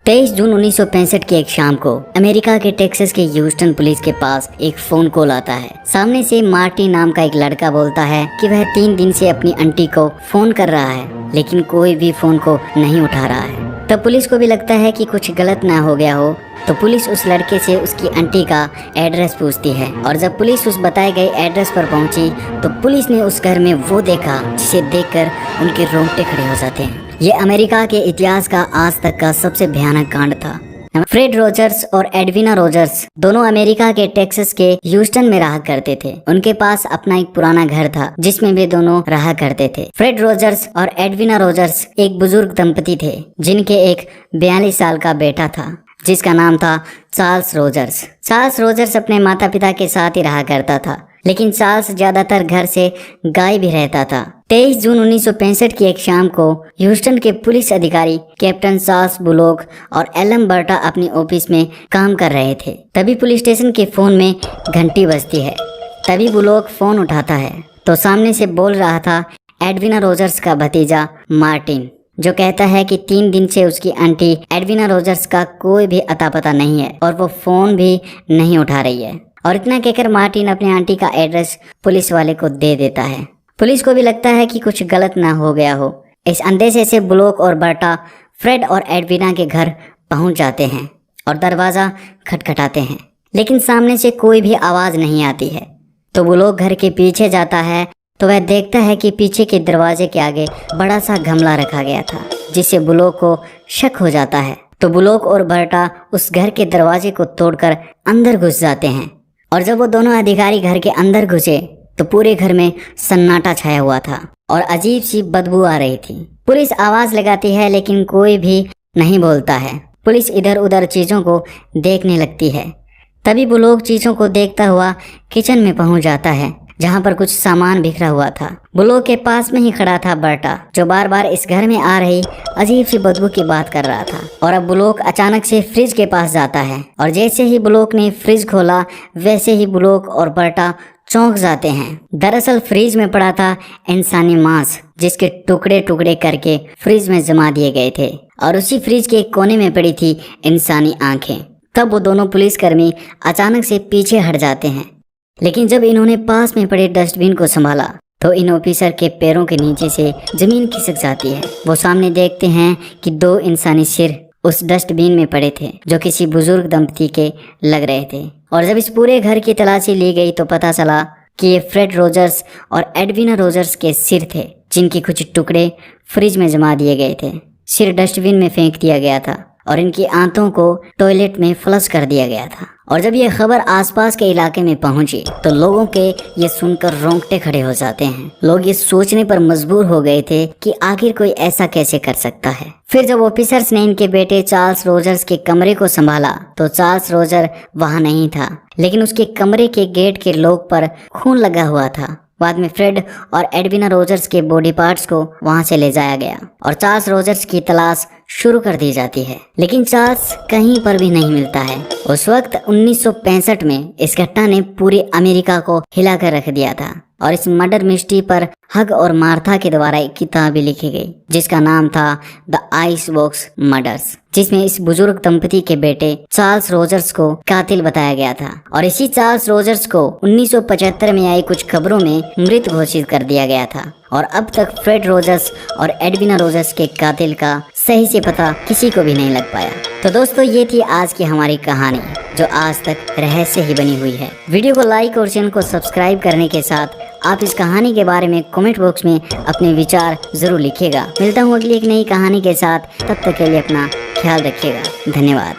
23 जून 1965 की एक शाम को अमेरिका के टेक्सास के ह्यूस्टन पुलिस के पास एक फोन कॉल आता है। सामने से मार्टी नाम का एक लड़का बोलता है कि वह 3 दिन से अपनी आंटी को फोन कर रहा है, लेकिन कोई भी फोन को नहीं उठा रहा है। तब पुलिस को भी लगता है कि कुछ गलत ना हो गया हो, तो पुलिस उस लड़के से उसकी आंटी का एड्रेस पूछती है। और जब पुलिस उस बताए गए एड्रेस पर पहुंची तो पुलिस ने उस घर में वो देखा जिसे देखकर उनके रोंगटे खड़े हो जाते हैं। ये अमेरिका के इतिहास का आज तक का सबसे भयानक कांड था। फ्रेड रोजर्स और एडविना रोजर्स दोनों अमेरिका के टेक्सास के ह्यूस्टन में रहा करते थे। उनके पास अपना एक पुराना घर था जिसमें वे दोनों रहा करते थे। फ्रेड रोजर्स और एडविना रोजर्स एक बुजुर्ग दंपति थे जिनके एक 42 साल का बेटा था जिसका नाम था चार्ल्स रोजर्स। चार्ल्स रोजर्स अपने माता पिता के साथ ही रहा करता था, लेकिन चार्ल्स ज्यादातर घर से गायब भी रहता था। 23 जून 1965 की एक शाम को ह्यूस्टन के पुलिस अधिकारी कैप्टन चार्ल्स बुलोक और एलम बर्टा अपनी ऑफिस में काम कर रहे थे। तभी पुलिस स्टेशन के फोन में घंटी बजती है। तभी बुलोक फोन उठाता है तो सामने से बोल रहा था एडविना रोजर्स का भतीजा मार्टिन, जो कहता है कि 3 दिन से उसकी आंटी एडविना रोजर्स का कोई भी अता पता नहीं है और वो फोन भी नहीं उठा रही है। और इतना कहकर मार्टिन अपनी आंटी का एड्रेस पुलिस वाले को दे देता है। पुलिस को भी लगता है कि कुछ गलत ना हो गया हो। इस अंदेशे से बुलोक और बर्टा फ्रेड और एडविना के घर पहुंच जाते हैं और दरवाज़ा खटखटाते हैं, लेकिन सामने से कोई भी आवाज़ नहीं आती है। तो बुलोक घर के पीछे जाता है तो वह देखता है कि पीछे के दरवाजे के आगे बड़ा सा गमला रखा गया था, जिससे बुलोक को शक हो जाता है। तो बुलोक और बर्टा उस घर के दरवाजे को तोड़कर अंदर घुस जाते हैं। और जब वो दोनों अधिकारी घर के अंदर घुसे तो पूरे घर में सन्नाटा छाया हुआ था और अजीब सी बदबू आ रही थी। पुलिस आवाज लगाती है लेकिन कोई भी नहीं बोलता है। पुलिस इधर उधर चीजों को देखने लगती है। तभी वो लोग चीजों को देखता हुआ किचन में पहुंच जाता है जहां पर कुछ सामान बिखरा हुआ था। बुलोक के पास में ही खड़ा था बर्टा, जो बार बार इस घर में आ रही अजीब सी बदबू की बात कर रहा था। और अब बुलोक अचानक से फ्रिज के पास जाता है और जैसे ही बुलोक ने फ्रिज खोला वैसे ही बुलोक और बर्टा चौंक जाते हैं। दरअसल फ्रिज में पड़ा था इंसानी मांस, जिसके टुकड़े टुकड़े करके फ्रिज में जमा दिए गए थे और उसी फ्रिज के एक कोने में पड़ी थी इंसानी आंखें। तब वो दोनों पुलिसकर्मी अचानक से पीछे हट जाते हैं, लेकिन जब इन्होंने पास में पड़े डस्टबिन को संभाला तो इन ऑफिसर के पैरों के नीचे से जमीन खिसक जाती है। वो सामने देखते हैं कि 2 इंसानी सिर उस डस्टबिन में पड़े थे जो किसी बुजुर्ग दंपति के लग रहे थे। और जब इस पूरे घर की तलाशी ली गई तो पता चला कि ये फ्रेड रोजर्स और एडविना रोजर्स के सिर थे, जिनके कुछ टुकड़े फ्रिज में जमा दिए गए थे। सिर डस्टबिन में फेंक दिया गया था और इनकी आंतों को टॉयलेट में फ्लश कर दिया गया था। और जब ये खबर आसपास के इलाके में पहुंची तो लोगों के ये सुनकर रोंगटे खड़े हो जाते हैं। लोग ये सोचने पर मजबूर हो गए थे कि आखिर कोई ऐसा कैसे कर सकता है। फिर जब ऑफिसर्स ने इनके बेटे चार्ल्स रोजर्स के कमरे को संभाला तो चार्ल्स रोजर वहां नहीं था, लेकिन उसके कमरे के गेट के लॉक पर खून लगा हुआ था। बाद में फ्रेड और एडविना रोजर्स के बॉडी पार्ट्स को वहां से ले जाया गया और चार्ल्स रोजर्स की तलाश शुरू कर दी जाती है, लेकिन चार्ल्स कहीं पर भी नहीं मिलता है। उस वक्त 1965 में इस घटना ने पूरे अमेरिका को हिलाकर रख दिया था और इस मर्डर मिस्ट्री पर हग और मार्था के द्वारा एक किताब भी लिखी गई जिसका नाम था द आइस बॉक्स मर्डर्स, जिसमें इस बुजुर्ग दंपति के बेटे चार्ल्स रोजर्स को कातिल बताया गया था। और इसी चार्ल्स रोजर्स को 1975 में आई कुछ खबरों में मृत घोषित कर दिया गया था। और अब तक फ्रेड रोजर्स और एडविना रोजर्स के कातिल का सही से पता किसी को भी नहीं लग पाया। तो दोस्तों, ये थी आज की हमारी कहानी जो आज तक रहस्य ही बनी हुई है। वीडियो को लाइक और चैनल को सब्सक्राइब करने के साथ आप इस कहानी के बारे में कमेंट बॉक्स में अपने विचार जरूर लिखिएगा। मिलता हूँ अगली एक नई कहानी के साथ, तब तक के लिए अपना ख्याल रखिएगा। धन्यवाद।